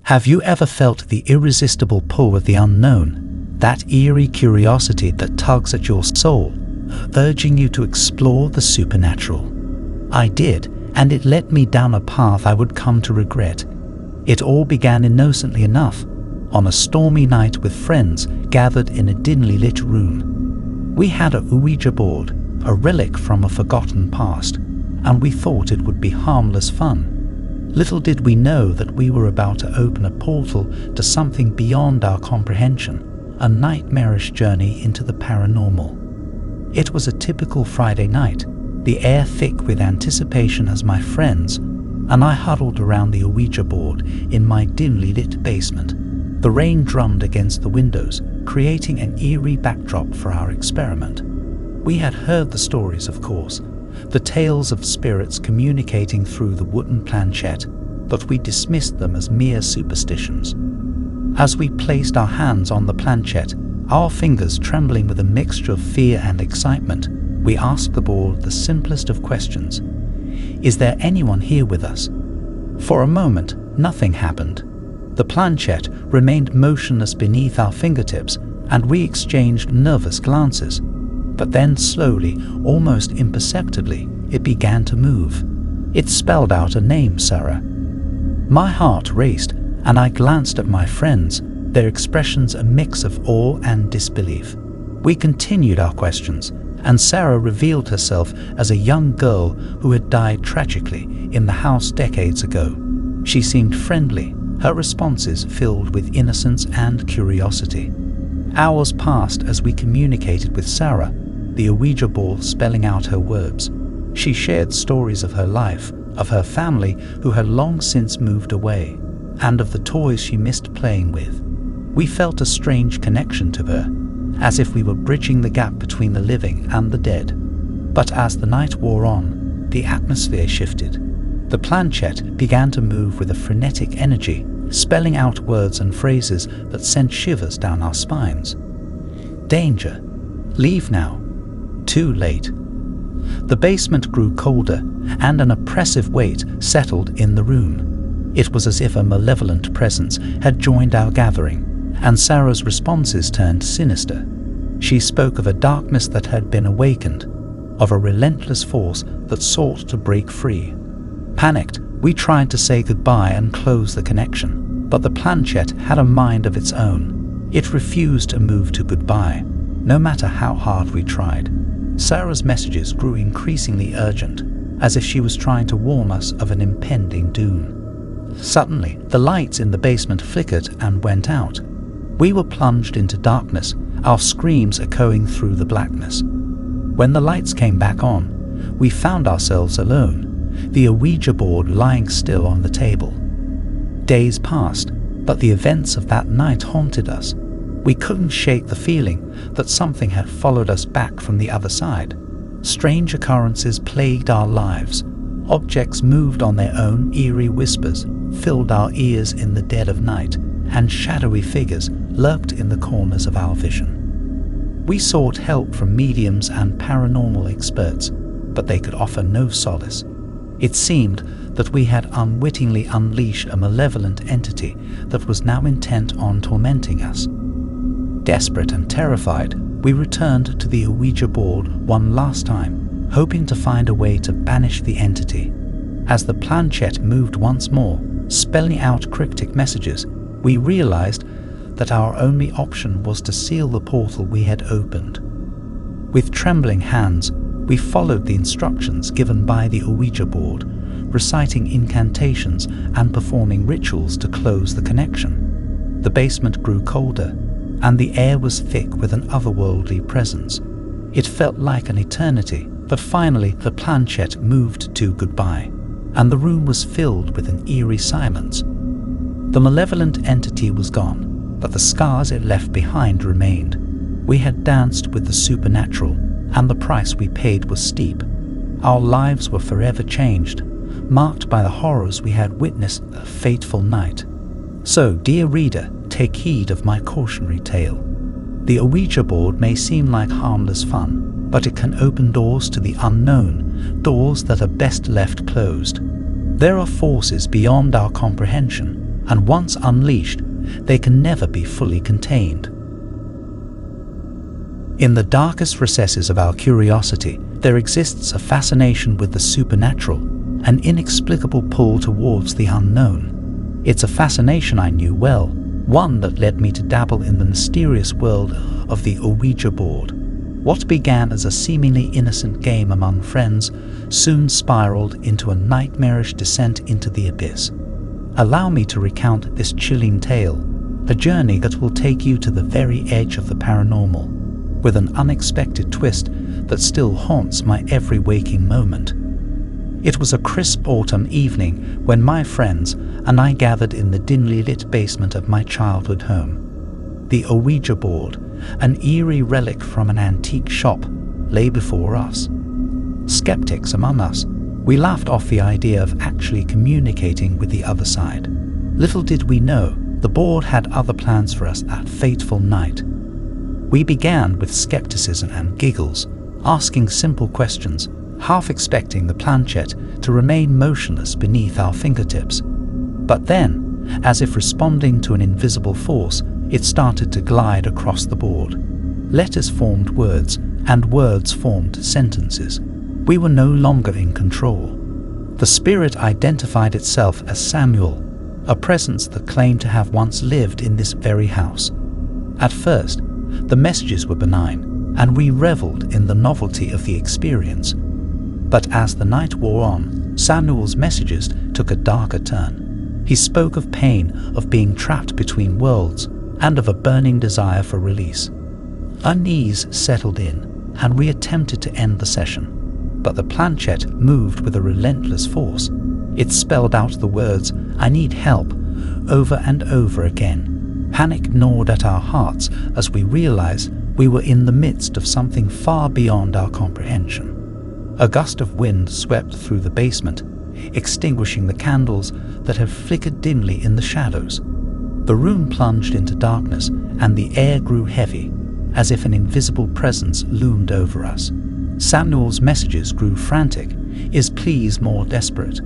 Have you ever felt the irresistible pull of the unknown, that eerie curiosity that tugs at your soul, urging you to explore the supernatural? I did, and it led me down a path I would come to regret. It all began innocently enough, on a stormy night with friends gathered in a dimly lit room. We had a Ouija board, a relic from a forgotten past, and we thought it would be harmless fun. Little did we know that we were about to open a portal to something beyond our comprehension, a nightmarish journey into the paranormal. It was a typical Friday night, the air thick with anticipation as my friends and I huddled around the Ouija board in my dimly lit basement. The rain drummed against the windows, creating an eerie backdrop for our experiment. We had heard the stories, of course, the tales of spirits communicating through the wooden planchette, but we dismissed them as mere superstitions. As we placed our hands on the planchette, our fingers trembling with a mixture of fear and excitement, we asked the board the simplest of questions. Is there anyone here with us? For a moment, nothing happened. The planchette remained motionless beneath our fingertips, and we exchanged nervous glances. But then slowly, almost imperceptibly, it began to move. It spelled out a name, Sarah. My heart raced, and I glanced at my friends, their expressions a mix of awe and disbelief. We continued our questions, and Sarah revealed herself as a young girl who had died tragically in the house decades ago. She seemed friendly, her responses filled with innocence and curiosity. Hours passed as we communicated with Sarah, the Ouija board spelling out her words. She shared stories of her life, of her family who had long since moved away, and of the toys she missed playing with. We felt a strange connection to her, as if we were bridging the gap between the living and the dead. But as the night wore on, the atmosphere shifted. The planchette began to move with a frenetic energy, spelling out words and phrases that sent shivers down our spines. Danger. Leave now. Too late. The basement grew colder, and an oppressive weight settled in the room. It was as if a malevolent presence had joined our gathering, and Sarah's responses turned sinister. She spoke of a darkness that had been awakened, of a relentless force that sought to break free. Panicked, we tried to say goodbye and close the connection, but the planchette had a mind of its own. It refused to move to goodbye, no matter how hard we tried. Sarah's messages grew increasingly urgent, as if she was trying to warn us of an impending doom. Suddenly, the lights in the basement flickered and went out. We were plunged into darkness, our screams echoing through the blackness. When the lights came back on, we found ourselves alone, the Ouija board lying still on the table. Days passed, but the events of that night haunted us. We couldn't shake the feeling that something had followed us back from the other side. Strange occurrences plagued our lives. Objects moved on their own, eerie whispers filled our ears in the dead of night, and shadowy figures lurked in the corners of our vision. We sought help from mediums and paranormal experts, but they could offer no solace. It seemed that we had unwittingly unleashed a malevolent entity that was now intent on tormenting us. Desperate and terrified, we returned to the Ouija board one last time, hoping to find a way to banish the entity. As the planchette moved once more, spelling out cryptic messages, we realized that our only option was to seal the portal we had opened. With trembling hands, we followed the instructions given by the Ouija board, reciting incantations and performing rituals to close the connection. The basement grew colder, and the air was thick with an otherworldly presence. It felt like an eternity, but finally the planchette moved to goodbye, and the room was filled with an eerie silence. The malevolent entity was gone, but the scars it left behind remained. We had danced with the supernatural, and the price we paid was steep. Our lives were forever changed, marked by the horrors we had witnessed that fateful night. So, dear reader, take heed of my cautionary tale. The Ouija board may seem like harmless fun, but it can open doors to the unknown, doors that are best left closed. There are forces beyond our comprehension, and once unleashed, they can never be fully contained. In the darkest recesses of our curiosity, there exists a fascination with the supernatural, an inexplicable pull towards the unknown. It's a fascination I knew well, one that led me to dabble in the mysterious world of the Ouija board. What began as a seemingly innocent game among friends soon spiraled into a nightmarish descent into the abyss. Allow me to recount this chilling tale, a journey that will take you to the very edge of the paranormal, with an unexpected twist that still haunts my every waking moment. It was a crisp autumn evening when my friends and I gathered in the dimly lit basement of my childhood home. The Ouija board, an eerie relic from an antique shop, lay before us. Skeptics among us, we laughed off the idea of actually communicating with the other side. Little did we know, the board had other plans for us that fateful night. We began with skepticism and giggles, asking simple questions, half expecting the planchette to remain motionless beneath our fingertips. But then, as if responding to an invisible force, it started to glide across the board. Letters formed words, and words formed sentences. We were no longer in control. The spirit identified itself as Samuel, a presence that claimed to have once lived in this very house. At first, the messages were benign, and we reveled in the novelty of the experience. But as the night wore on, Samuel's messages took a darker turn. He spoke of pain, of being trapped between worlds, and of a burning desire for release. Unease settled in, and we attempted to end the session. But the planchette moved with a relentless force. It spelled out the words, "I need help," over and over again. Panic gnawed at our hearts as we realized we were in the midst of something far beyond our comprehension. A gust of wind swept through the basement, extinguishing the candles that had flickered dimly in the shadows. The room plunged into darkness, and the air grew heavy, as if an invisible presence loomed over us. Samuel's messages grew frantic, his pleas more desperate.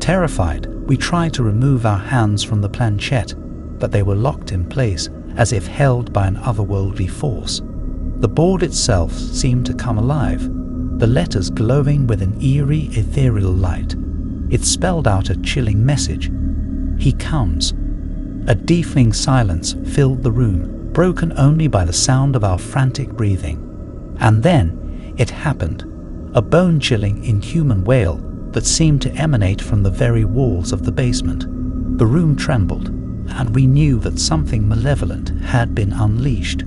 Terrified, we tried to remove our hands from the planchette, but they were locked in place, as if held by an otherworldly force. The board itself seemed to come alive, the letters glowing with an eerie, ethereal light. It spelled out a chilling message. "He comes." A deafening silence filled the room, broken only by the sound of our frantic breathing. And then, it happened. A bone-chilling, inhuman wail that seemed to emanate from the very walls of the basement. The room trembled, and we knew that something malevolent had been unleashed.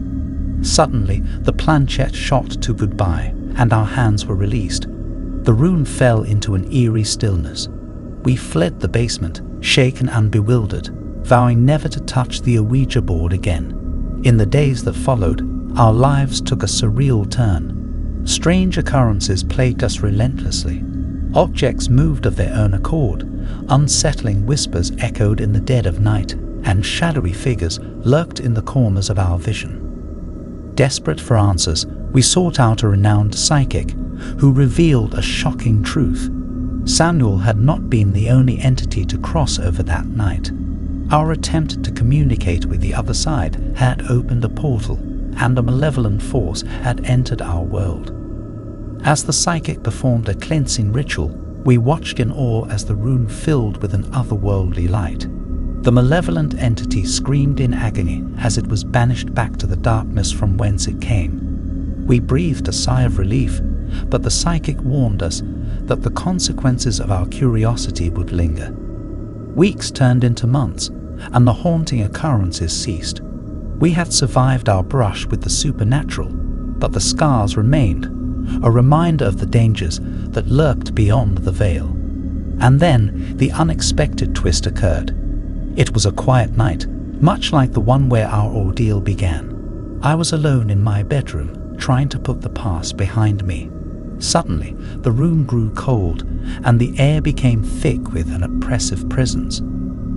Suddenly, the planchette shot to goodbye, and our hands were released. The room fell into an eerie stillness. We fled the basement, shaken and bewildered, vowing never to touch the Ouija board again. In the days that followed, our lives took a surreal turn. Strange occurrences plagued us relentlessly. Objects moved of their own accord, unsettling whispers echoed in the dead of night, and shadowy figures lurked in the corners of our vision. Desperate for answers, we sought out a renowned psychic who revealed a shocking truth. Samuel had not been the only entity to cross over that night. Our attempt to communicate with the other side had opened a portal, and a malevolent force had entered our world. As the psychic performed a cleansing ritual, we watched in awe as the room filled with an otherworldly light. The malevolent entity screamed in agony as it was banished back to the darkness from whence it came. We breathed a sigh of relief, but the psychic warned us that the consequences of our curiosity would linger. Weeks turned into months, and the haunting occurrences ceased. We had survived our brush with the supernatural, but the scars remained, a reminder of the dangers that lurked beyond the veil. And then the unexpected twist occurred. It was a quiet night, much like the one where our ordeal began. I was alone in my bedroom, trying to put the past behind me. Suddenly, the room grew cold, and the air became thick with an oppressive presence.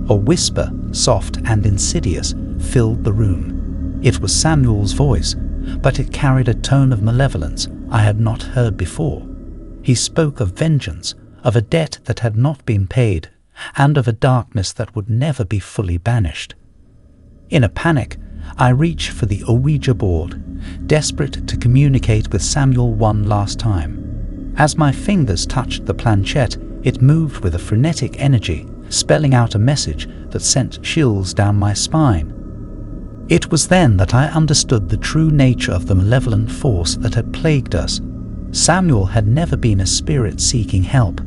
A whisper, soft and insidious, filled the room. It was Samuel's voice, but it carried a tone of malevolence I had not heard before. He spoke of vengeance, of a debt that had not been paid, and of a darkness that would never be fully banished. In a panic, I reached for the Ouija board, desperate to communicate with Samuel one last time. As my fingers touched the planchette, it moved with a frenetic energy, spelling out a message that sent chills down my spine. It was then that I understood the true nature of the malevolent force that had plagued us. Samuel had never been a spirit seeking help.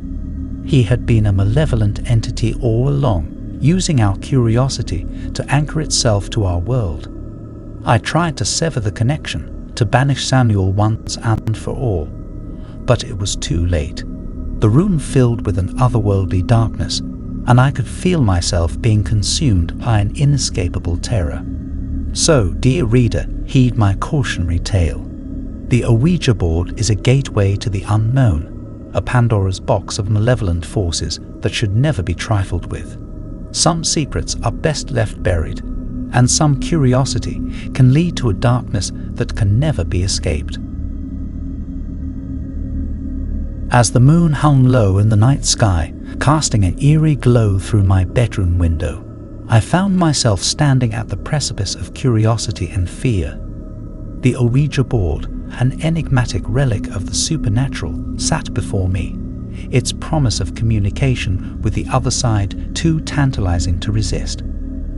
He had been a malevolent entity all along, using our curiosity to anchor itself to our world. I tried to sever the connection, to banish Samuel once and for all, but it was too late. The room filled with an otherworldly darkness, and I could feel myself being consumed by an inescapable terror. So, dear reader, heed my cautionary tale. The Ouija board is a gateway to the unknown, a Pandora's box of malevolent forces that should never be trifled with. Some secrets are best left buried, and some curiosity can lead to a darkness that can never be escaped. As the moon hung low in the night sky, casting an eerie glow through my bedroom window, I found myself standing at the precipice of curiosity and fear. The Ouija board, an enigmatic relic of the supernatural, sat before me, its promise of communication with the other side too tantalizing to resist.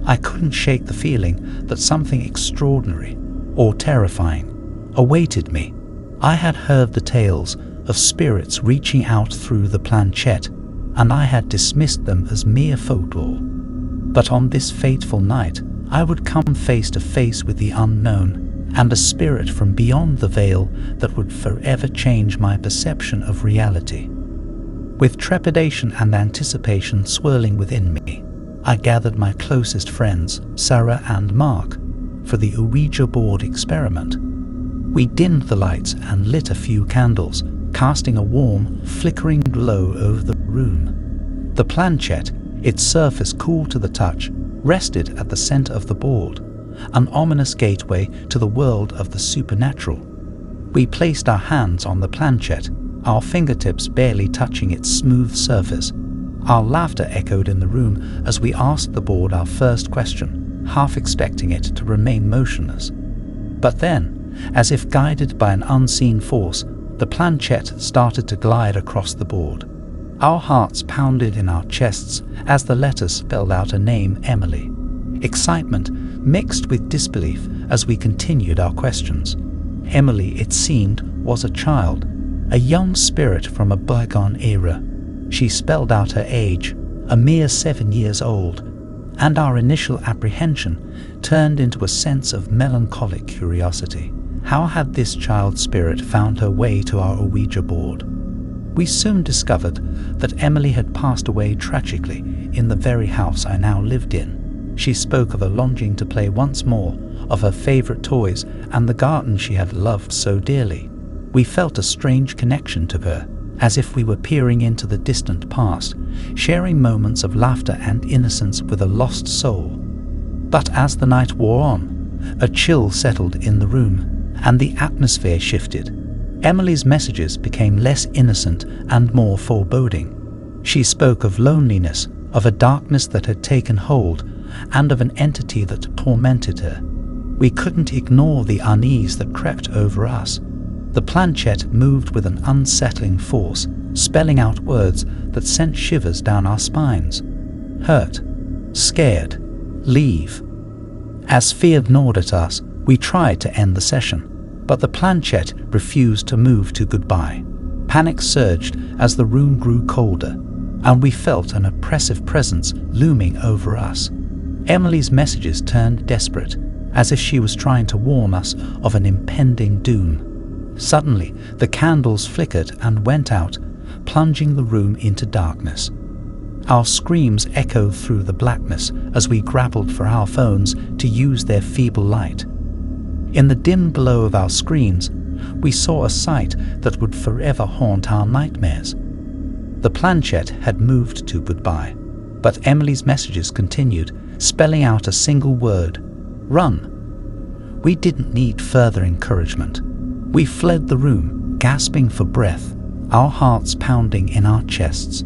I couldn't shake the feeling that something extraordinary, or terrifying, awaited me. I had heard the tales of spirits reaching out through the planchette, and I had dismissed them as mere folklore. But on this fateful night, I would come face to face with the unknown, and a spirit from beyond the veil that would forever change my perception of reality. With trepidation and anticipation swirling within me, I gathered my closest friends, Sarah and Mark, for the Ouija board experiment. We dimmed the lights and lit a few candles, casting a warm, flickering glow over the room. The planchette, its surface cool to the touch, rested at the center of the board, an ominous gateway to the world of the supernatural. We placed our hands on the planchette, our fingertips barely touching its smooth surface. Our laughter echoed in the room as we asked the board our first question, half expecting it to remain motionless. But then, as if guided by an unseen force, the planchette started to glide across the board. Our hearts pounded in our chests as the letters spelled out a name, Emily. Excitement mixed with disbelief as we continued our questions. Emily, it seemed, was a child, a young spirit from a bygone era. She spelled out her age, a mere 7 years old, and our initial apprehension turned into a sense of melancholic curiosity. How had this child spirit found her way to our Ouija board? We soon discovered that Emily had passed away tragically in the very house I now lived in. She spoke of a longing to play once more, of her favorite toys and the garden she had loved so dearly. We felt a strange connection to her, as if we were peering into the distant past, sharing moments of laughter and innocence with a lost soul. But as the night wore on, a chill settled in the room, and the atmosphere shifted. Emily's messages became less innocent and more foreboding. She spoke of loneliness, of a darkness that had taken hold, and of an entity that tormented her. We couldn't ignore the unease that crept over us. The planchette moved with an unsettling force, spelling out words that sent shivers down our spines. Hurt, scared, leave. As fear gnawed at us, we tried to end the session, but the planchette refused to move to goodbye. Panic surged as the room grew colder, and we felt an oppressive presence looming over us. Emily's messages turned desperate, as if she was trying to warn us of an impending doom. Suddenly, the candles flickered and went out, plunging the room into darkness. Our screams echoed through the blackness as we grappled for our phones to use their feeble light. In the dim glow of our screens, we saw a sight that would forever haunt our nightmares. The planchette had moved to goodbye, but Emily's messages continued, spelling out a single word: run. We didn't need further encouragement. We fled the room, gasping for breath, our hearts pounding in our chests.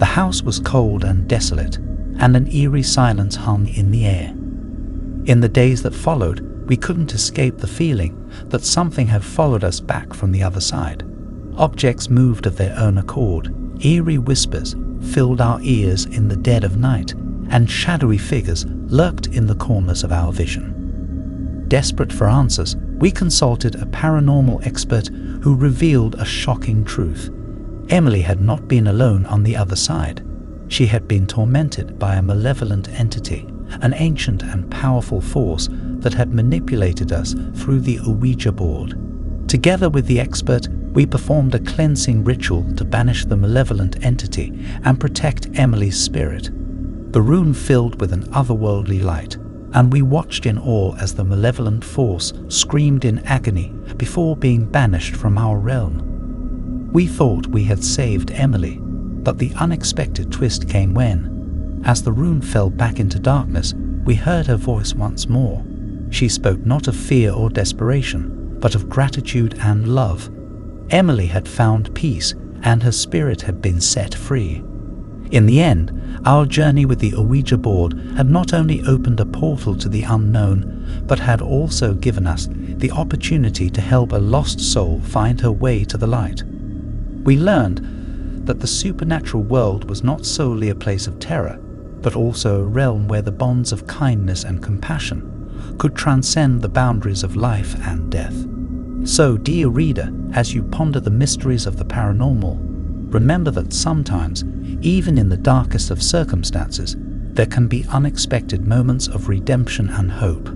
The house was cold and desolate, and an eerie silence hung in the air. In the days that followed, we couldn't escape the feeling that something had followed us back from the other side. Objects moved of their own accord, eerie whispers filled our ears in the dead of night, and shadowy figures lurked in the corners of our vision. Desperate for answers, we consulted a paranormal expert who revealed a shocking truth. Emily had not been alone on the other side. She had been tormented by a malevolent entity, an ancient and powerful force that had manipulated us through the Ouija board. Together with the expert, we performed a cleansing ritual to banish the malevolent entity and protect Emily's spirit. The room filled with an otherworldly light, and we watched in awe as the malevolent force screamed in agony before being banished from our realm. We thought we had saved Emily, but the unexpected twist came when, as the room fell back into darkness, we heard her voice once more. She spoke not of fear or desperation, but of gratitude and love. Emily had found peace, and her spirit had been set free. In the end, our journey with the Ouija board had not only opened a portal to the unknown, but had also given us the opportunity to help a lost soul find her way to the light. We learned that the supernatural world was not solely a place of terror, but also a realm where the bonds of kindness and compassion could transcend the boundaries of life and death. So, dear reader, as you ponder the mysteries of the paranormal, remember that sometimes, even in the darkest of circumstances, there can be unexpected moments of redemption and hope.